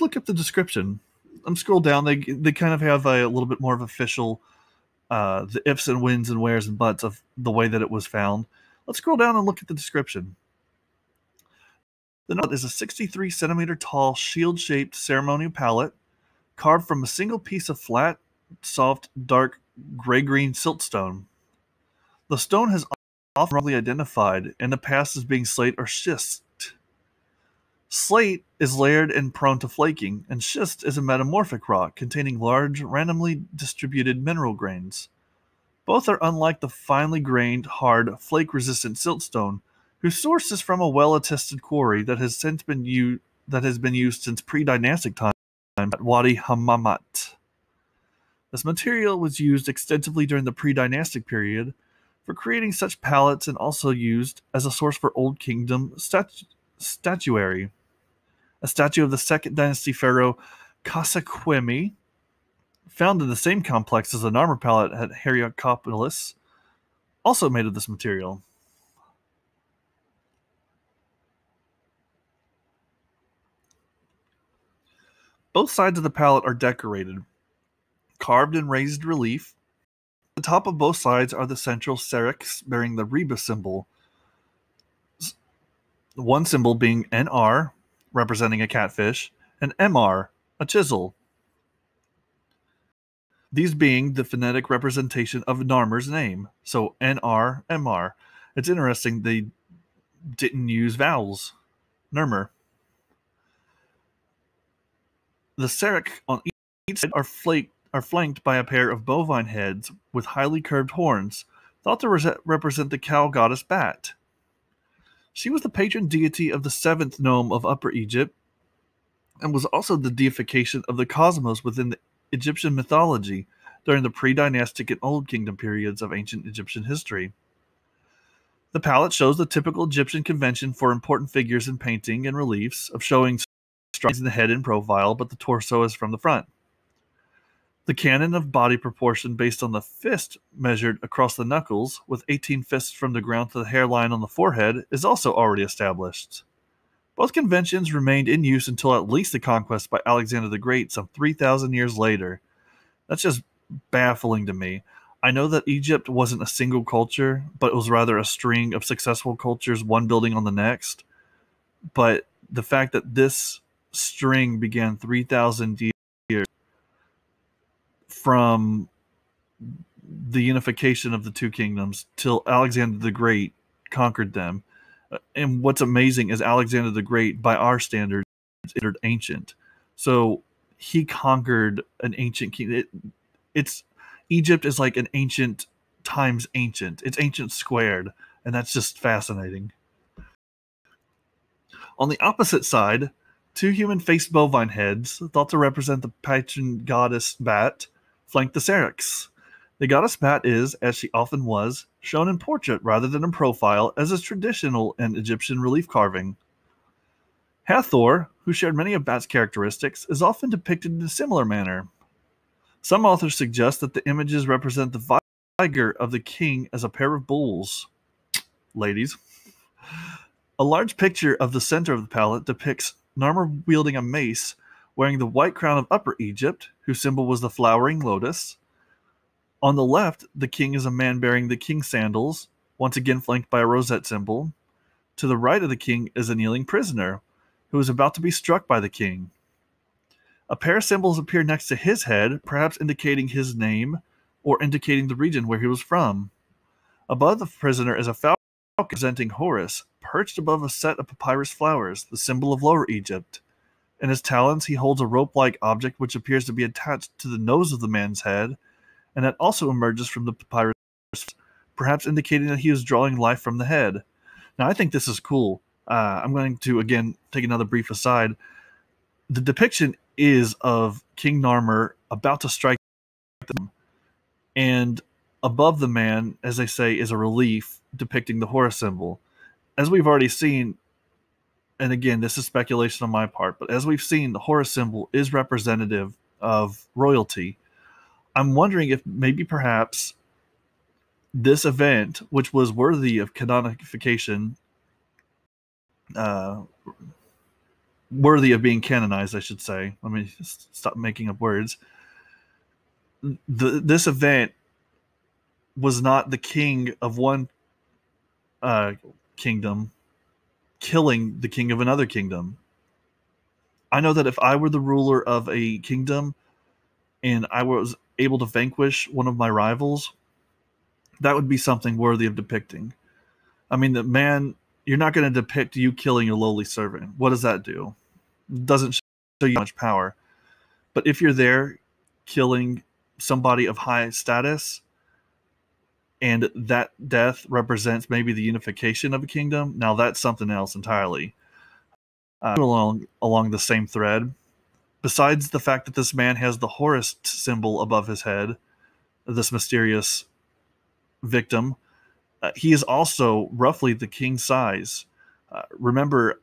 Look up the description. I'm scroll down. They kind of have a little bit more of official, the ifs and whens and wheres and buts of the way that it was found. Let's scroll down and look at the description. The note is a 63 centimeter tall shield-shaped ceremonial palette carved from a single piece of flat, soft, dark, gray-green siltstone. The stone has often wrongly identified in the past as being slate or schist. Slate is layered and prone to flaking, and schist is a metamorphic rock containing large, randomly distributed mineral grains. Both are unlike the finely grained, hard, flake-resistant siltstone, whose source is from a well-attested quarry that has been used since pre-dynastic time at Wadi Hammamat. This material was used extensively during the pre-dynastic period for creating such palettes, and also used as a source for Old Kingdom statuary. A statue of the Second Dynasty pharaoh Khafre, found in the same complex as the Narmer palette at Hierakonpolis, also made of this material. Both sides of the palette are decorated, carved in raised relief. At the top of both sides are the central serics bearing the rebus symbol, one symbol being NR, representing a catfish, and MR, a chisel. These being the phonetic representation of Narmer's name, so NR, MR. It's interesting they didn't use vowels. Narmer. The seric on each side are flanked by a pair of bovine heads with highly curved horns, thought to represent the cow goddess Bat. She was the patron deity of the seventh nome of Upper Egypt, and was also the deification of the cosmos within the Egyptian mythology during the pre-dynastic and Old Kingdom periods of ancient Egyptian history. The palette shows the typical Egyptian convention for important figures in painting and reliefs of showing strides in the head in profile, but the torso is from the front. The canon of body proportion based on the fist measured across the knuckles, with 18 fists from the ground to the hairline on the forehead, is also already established. Both conventions remained in use until at least the conquest by Alexander the Great some 3,000 years later. That's just baffling to me. I know that Egypt wasn't a single culture, but it was rather a string of successful cultures, one building on the next. But the fact that this string began 3,000 years from the unification of the two kingdoms till Alexander the Great conquered them. And what's amazing is Alexander the Great, by our standards, is considered ancient. So he conquered an ancient kingdom. It's Egypt is like an ancient times ancient. It's ancient squared, and that's just fascinating. On the opposite side, two human-faced bovine heads, thought to represent the patron goddess Bat, flank the Syrinx. The goddess Bat is, as she often was, shown in portrait rather than in profile, as is traditional in Egyptian relief carving. Hathor, who shared many of Bat's characteristics, is often depicted in a similar manner. Some authors suggest that the images represent the vigor of the king as a pair of bulls. Ladies. A large picture of the center of the palette depicts Narmer wielding a mace, wearing the white crown of Upper Egypt, whose symbol was the flowering lotus. On the left, the king is a man bearing the king's sandals, once again flanked by a rosette symbol. To the right of the king is a kneeling prisoner, who is about to be struck by the king. A pair of symbols appear next to his head, perhaps indicating his name or indicating the region where he was from. Above the prisoner is a falcon representing Horus, perched above a set of papyrus flowers, the symbol of Lower Egypt. In his talons, he holds a rope-like object which appears to be attached to the nose of the man's head, and that also emerges from the papyrus, perhaps indicating that he is drawing life from the head. Now, I think this is cool. I'm going to, again, take another brief aside. The depiction is of King Narmer about to strike them, and above the man, as they say, is a relief depicting the Horus symbol. As we've already seen, and again, this is speculation on my part, but as we've seen, the Horus symbol is representative of royalty. I'm wondering if maybe perhaps this event, which was worthy of canonification, worthy of being canonized, I should say. Let me stop making up words. This event was not the king of one kingdom killing the king of another kingdom. I know that if I were the ruler of a kingdom and I was able to vanquish one of my rivals, that would be something worthy of depicting. I mean, you're not going to depict you killing a lowly servant. What does that do? It doesn't show you much power. But if you're there killing somebody of high status, and that death represents maybe the unification of a kingdom, now that's something else entirely. Along the same thread, besides the fact that this man has the Horus symbol above his head, this mysterious victim, he is also roughly the king's size. Remember,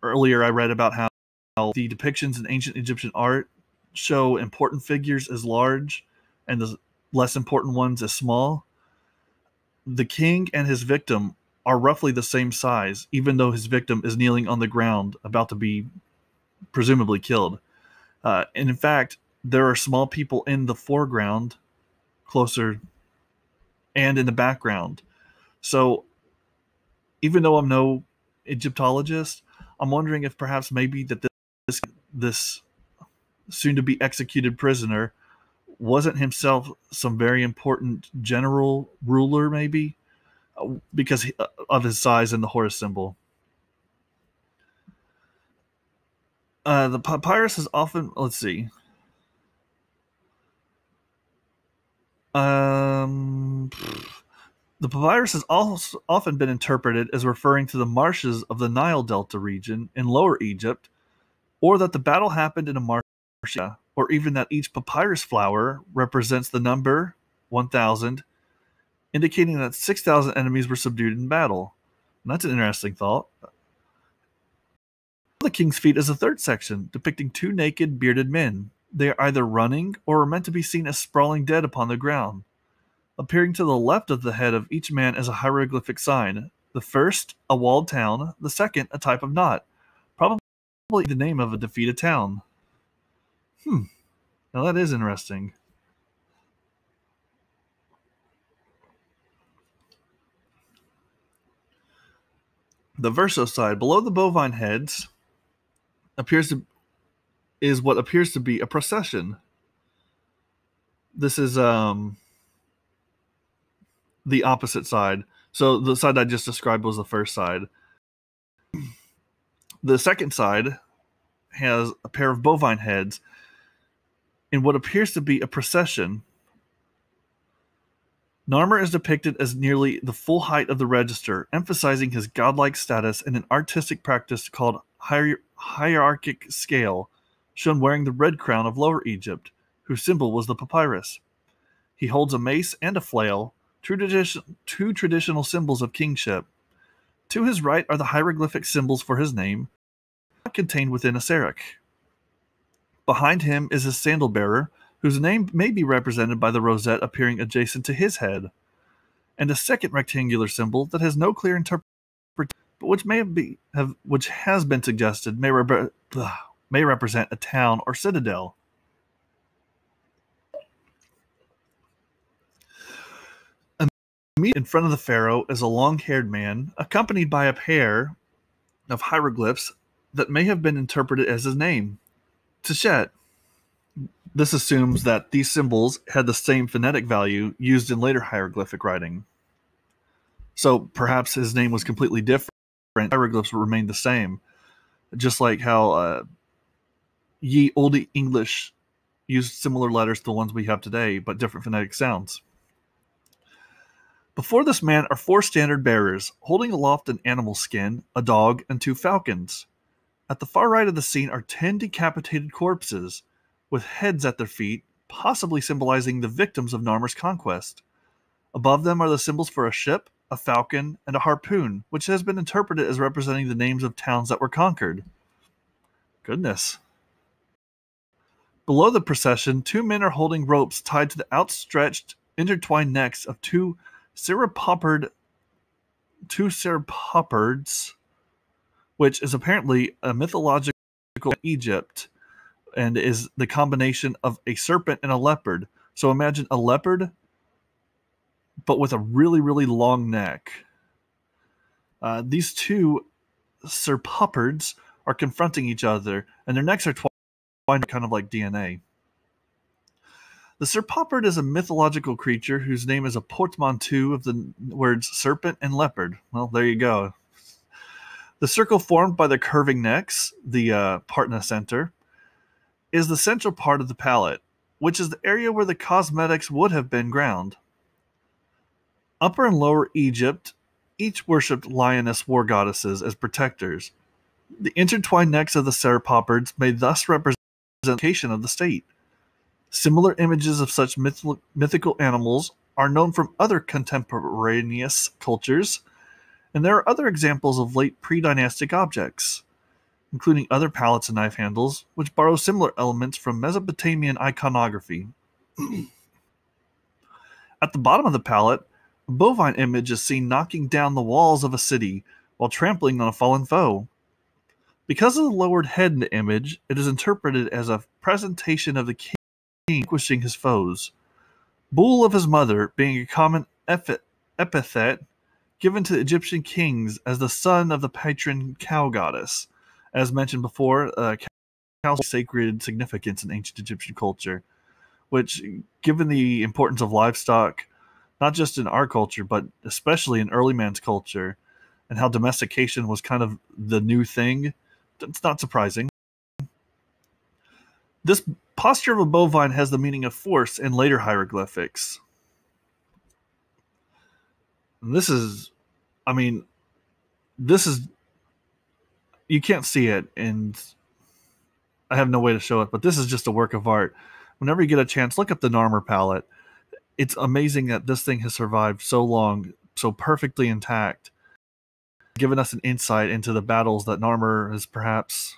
earlier I read about how the depictions in ancient Egyptian art show important figures as large and the less important ones as small. The king and his victim are roughly the same size, even though his victim is kneeling on the ground, about to be presumably killed. And in fact, there are small people in the foreground, closer, and in the background. So, even though I'm no Egyptologist, I'm wondering if perhaps maybe that this soon-to-be executed prisoner wasn't himself some very important general ruler, maybe, because of his size and the Horus symbol. The papyrus is often, let's see. The papyrus has also often been interpreted as referring to the marshes of the Nile Delta region in Lower Egypt, or that the battle happened in a marsh, or even that each papyrus flower represents the number 1,000, indicating that 6,000 enemies were subdued in battle. And that's an interesting thought. The king's feet is a third section, depicting two naked, bearded men. They are either running or are meant to be seen as sprawling dead upon the ground. Appearing to the left of the head of each man is a hieroglyphic sign. The first, a walled town. The second, a type of knot. Probably the name of a defeated town. Now that is interesting. The verso side, below the bovine heads, is what appears to be a procession. This is the opposite side. So the side I just described was the first side. The second side has a pair of bovine heads in what appears to be a procession. Narmer is depicted as nearly the full height of the register, emphasizing his godlike status in an artistic practice called hierarchic scale, shown wearing the red crown of Lower Egypt, whose symbol was the papyrus. He holds a mace and a flail, two traditional symbols of kingship. To his right are the hieroglyphic symbols for his name, contained within a serach. Behind him is his sandal bearer, whose name may be represented by the rosette appearing adjacent to his head, and a second rectangular symbol that has no clear interpretation, but which has been suggested may represent a town or citadel. In front of the pharaoh is a long-haired man, accompanied by a pair of hieroglyphs that may have been interpreted as his name, Tishet. This assumes that these symbols had the same phonetic value used in later hieroglyphic writing. So perhaps his name was completely different. Hieroglyphs remained the same, just like how Ye Olde English used similar letters to the ones we have today, but different phonetic sounds. Before this man are 4 standard bearers, holding aloft an animal skin, a dog, and 2 falcons. At the far right of the scene are 10 decapitated corpses, with heads at their feet, possibly symbolizing the victims of Narmer's conquest. Above them are the symbols for a ship, a falcon, and a harpoon, which has been interpreted as representing the names of towns that were conquered. Goodness. Below the procession, 2 men are holding ropes tied to the outstretched, intertwined necks of 2 ceropodpards, which is apparently a mythological Egypt, and is the combination of a serpent and a leopard. So imagine a leopard, but with a really, really long neck. These 2 ceropodpards are confronting each other, and their necks are twined kind of like DNA. The ceropod is a mythological creature whose name is a portmanteau of the words serpent and leopard. Well, there you go. The circle formed by the curving necks, the part in the center, is the central part of the palate, which is the area where the cosmetics would have been ground. Upper and Lower Egypt each worshipped lioness war goddesses as protectors. The intertwined necks of the ceropodpards may thus represent the location of the state. Similar images of such mythical animals are known from other contemporaneous cultures, and there are other examples of late pre-dynastic objects, including other palettes and knife handles, which borrow similar elements from Mesopotamian iconography. At the bottom of the palette, a bovine image is seen knocking down the walls of a city while trampling on a fallen foe. Because of the lowered head in the image, it is interpreted as a presentation of the king vanquishing his foes. Bull of his mother being a common epithet given to Egyptian kings as the son of the patron cow goddess. As mentioned before, cows have sacred significance in ancient Egyptian culture, which, given the importance of livestock, not just in our culture, but especially in early man's culture, and how domestication was kind of the new thing, it's not surprising. This posture of a bovine has the meaning of force in later hieroglyphics. And this is, you can't see it, and I have no way to show it, but this is just a work of art. Whenever you get a chance, look up the Narmer palette. It's amazing that this thing has survived so long, so perfectly intact, giving us an insight into the battles that Narmer has perhaps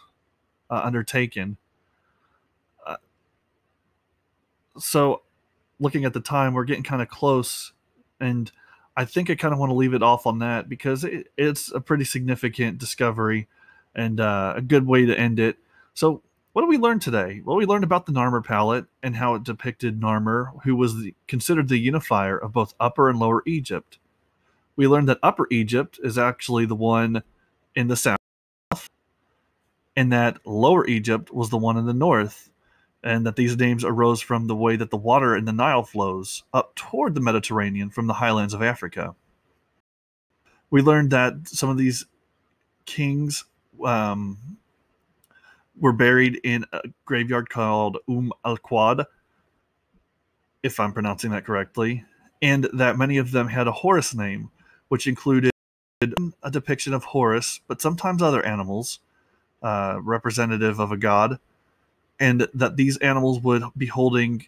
undertaken. So, looking at the time, we're getting kind of close, and I think I kind of want to leave it off on that because it's a pretty significant discovery and a good way to end it. So, what did we learn today? Well, we learned about the Narmer palette and how it depicted Narmer, who was considered the unifier of both Upper and Lower Egypt. We learned that Upper Egypt is actually the one in the south, and that Lower Egypt was the one in the north, and that these names arose from the way that the water in the Nile flows up toward the Mediterranean from the highlands of Africa. We learned that some of these kings were buried in a graveyard called al-Quad, if I'm pronouncing that correctly, and that many of them had a Horus name, which included a depiction of Horus, but sometimes other animals, representative of a god, and that these animals would be holding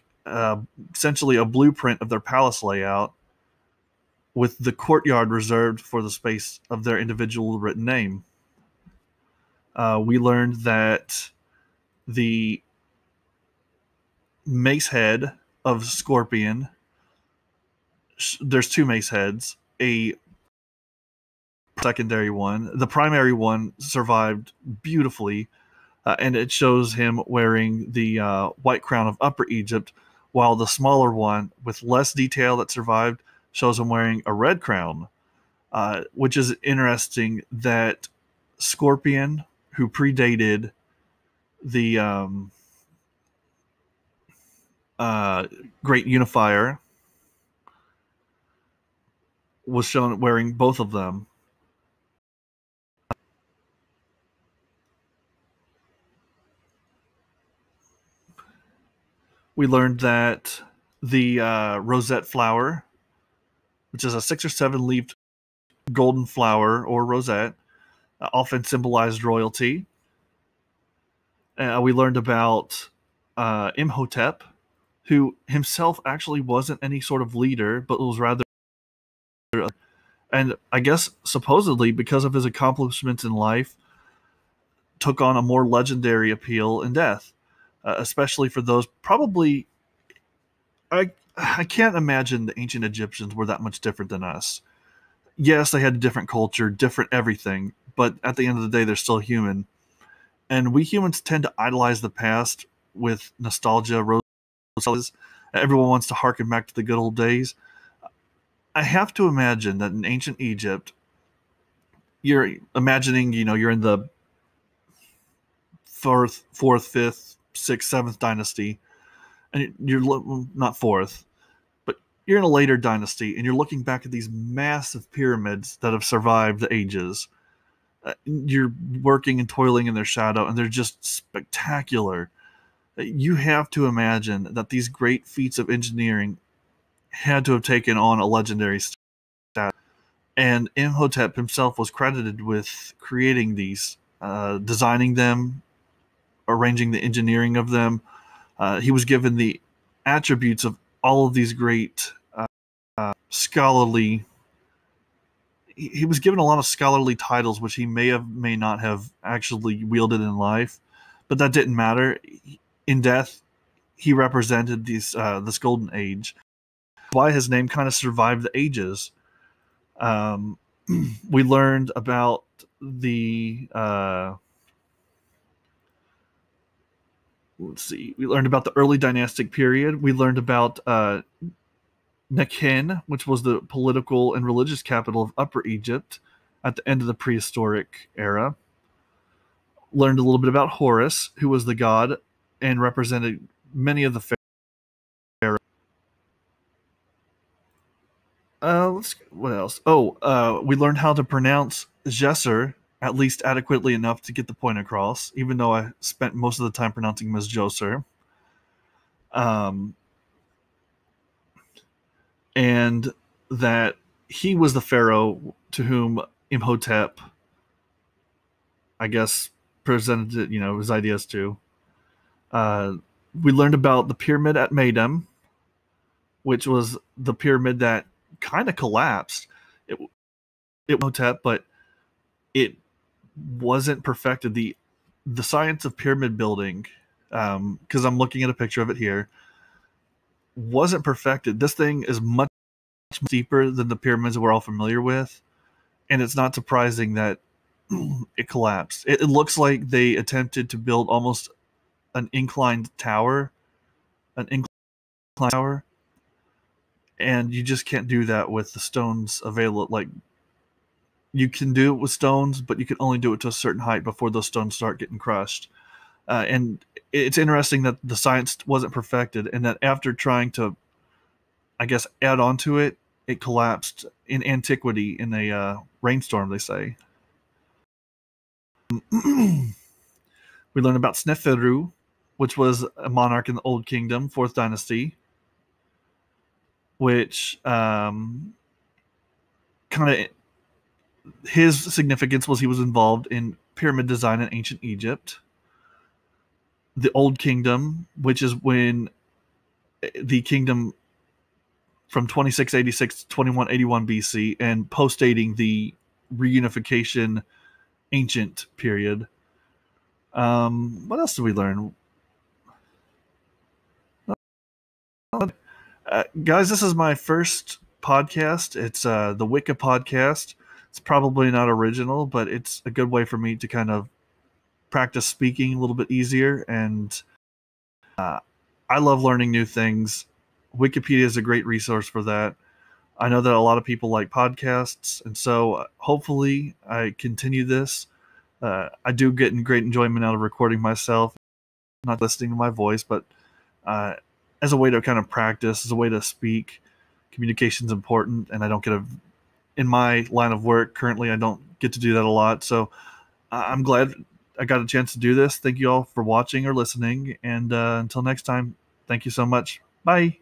essentially a blueprint of their palace layout, with the courtyard reserved for the space of their individual written name. We learned that the mace head of Scorpion, there's two mace heads, a secondary one. The primary one survived beautifully, and it shows him wearing the white crown of Upper Egypt, while the smaller one, with less detail that survived, shows him wearing a red crown, which is interesting that Scorpion, who predated the Great Unifier, was shown wearing both of them. We learned that the rosette flower, which is a 6 or 7 leaved golden flower or rosette, often symbolized royalty. We learned about Imhotep, who himself actually wasn't any sort of leader, but was rather, and I guess supposedly because of his accomplishments in life, took on a more legendary appeal in death, especially for those probably. I can't imagine the ancient Egyptians were that much different than us. Yes, they had a different culture, different everything, but at the end of the day, they're still human. And we humans tend to idolize the past with nostalgia, roses. Everyone wants to harken back to the good old days. I have to imagine that in ancient Egypt, you're imagining, you're in the fourth, fifth, sixth, seventh dynasty, and you're not fourth, but you're in a later dynasty, and you're looking back at these massive pyramids that have survived the ages. You're working and toiling in their shadow, and they're just spectacular. You have to imagine that these great feats of engineering had to have taken on a legendary status. And Imhotep himself was credited with creating these, designing them, arranging the engineering of them. He was given the attributes of all of these great scholarly. He was given a lot of scholarly titles, which he may not have actually wielded in life, but that didn't matter. In death, he represented this golden age. Why his name kind of survived the ages. We learned about the we learned about the early dynastic period. We learned about Nekhen, which was the political and religious capital of Upper Egypt at the end of the prehistoric era. Learned a little bit about Horus, who was the god and represented many of the pharaohs. What else? We learned how to pronounce Djeser at least adequately enough to get the point across, even though I spent most of the time pronouncing him as Djoser. And that he was the pharaoh to whom Imhotep, I guess, presented his ideas to. We learned about the pyramid at Meidum, which was the pyramid that kind of collapsed. It Imhotep, but it wasn't perfected. The science of pyramid building, because I'm looking at a picture of it here, wasn't perfected. This thing is much deeper than the pyramids we're all familiar with, and it's not surprising that it collapsed. It looks like they attempted to build almost an inclined tower, and you just can't do that with the stones available. Like, you can do it with stones, but you can only do it to a certain height before those stones start getting crushed. And it's interesting that the science wasn't perfected, and that after trying to, I guess, add on to it, it collapsed in antiquity in a rainstorm, they say. We learned about Sneferu, which was a monarch in the Old Kingdom, 4th Dynasty. which kind of his significance was he was involved in pyramid design in ancient Egypt. The Old Kingdom, which is when the kingdom from 2686 to 2181 BC, and postdating the reunification ancient period. What else did we learn? Guys, this is my first podcast. It's the Wikipodcast. It's probably not original, but it's a good way for me to kind of practice speaking a little bit easier. And I love learning new things. Wikipedia is a great resource for that. I know that a lot of people like podcasts, and so hopefully I continue this. I do get great enjoyment out of recording myself, not listening to my voice, but as a way to kind of practice, as a way to speak. Communication is important, and I don't get in my line of work currently, I don't get to do that a lot. So I'm glad I got a chance to do this. Thank you all for watching or listening, and until next time, thank you so much. Bye.